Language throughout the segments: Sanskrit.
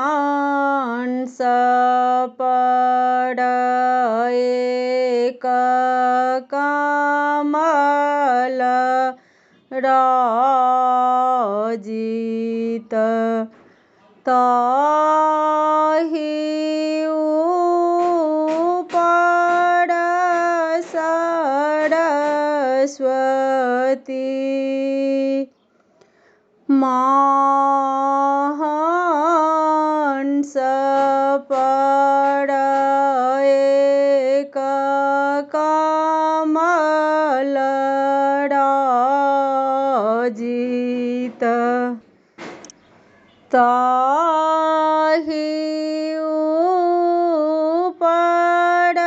महांस पड एक कमल राजित ताहि ऊपर सरस्वती महांस पड एक कमल राजित ताहि ऊपर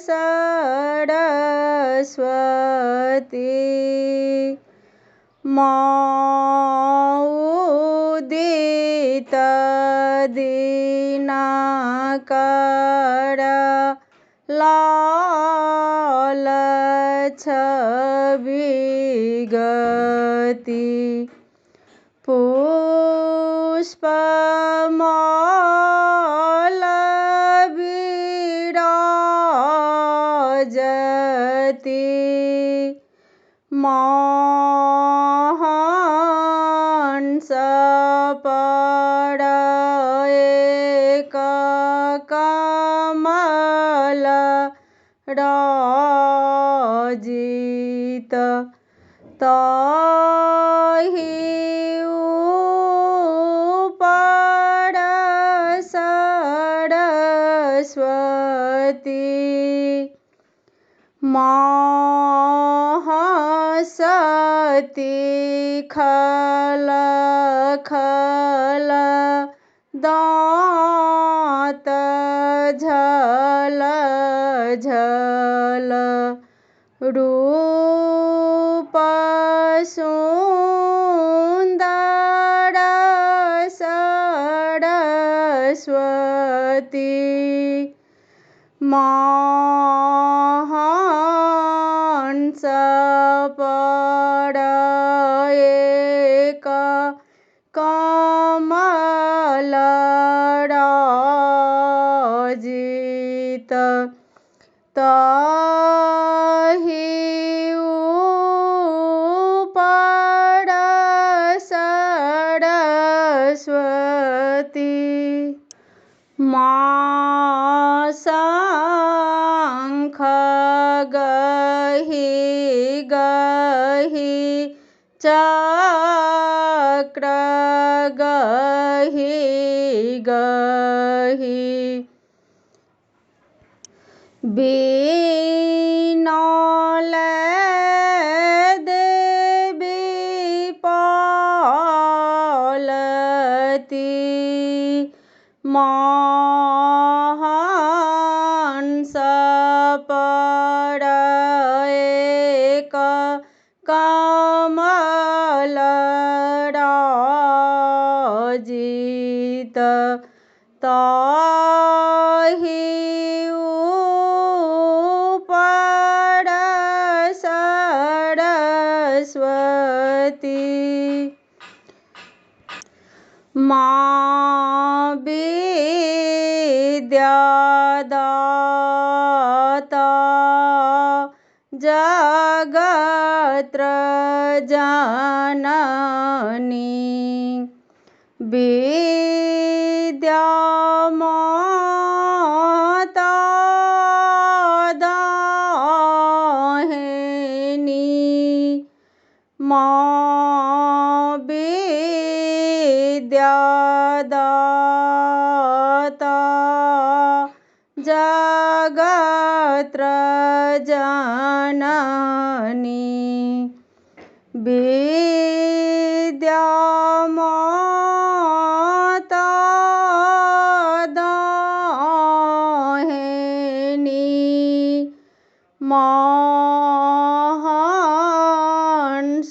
सरस्वती मौदित दिनकर लाल छवि गति पुष्पमाल विराजति महांस पड एक कमल राजित ताहि ऊपर सरस्वती महासती खल खल दाँत झल झल रूप सुंदर सरस्वती महांस पड एक कमल राजित ताहि ऊपर सरस्वती माँ शंख गहि गहि चक्र गहि गहि बीनल देवी पालती महांस पड एक कमल राजित ताहि ऊपर सरस्वती माँ विद्यादाता जगत्र जननी विद्या माता दाहिनी माँ विद्यादाता जगत्र जननी विद्या माता दाहिनी महांस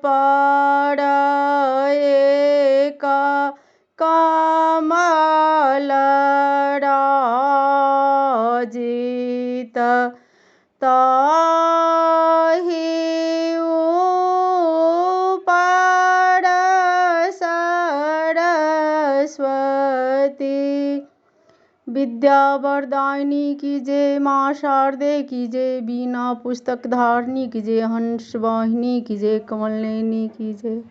पड एक कमल राजित ताहि ऊपर सरस्वती। विद्या वरदायिनी की जय। माँ शारदे की जय। बीना पुस्तक धारिणी की जय। हंस वाहिनी की जय। कमल नयनी की जय।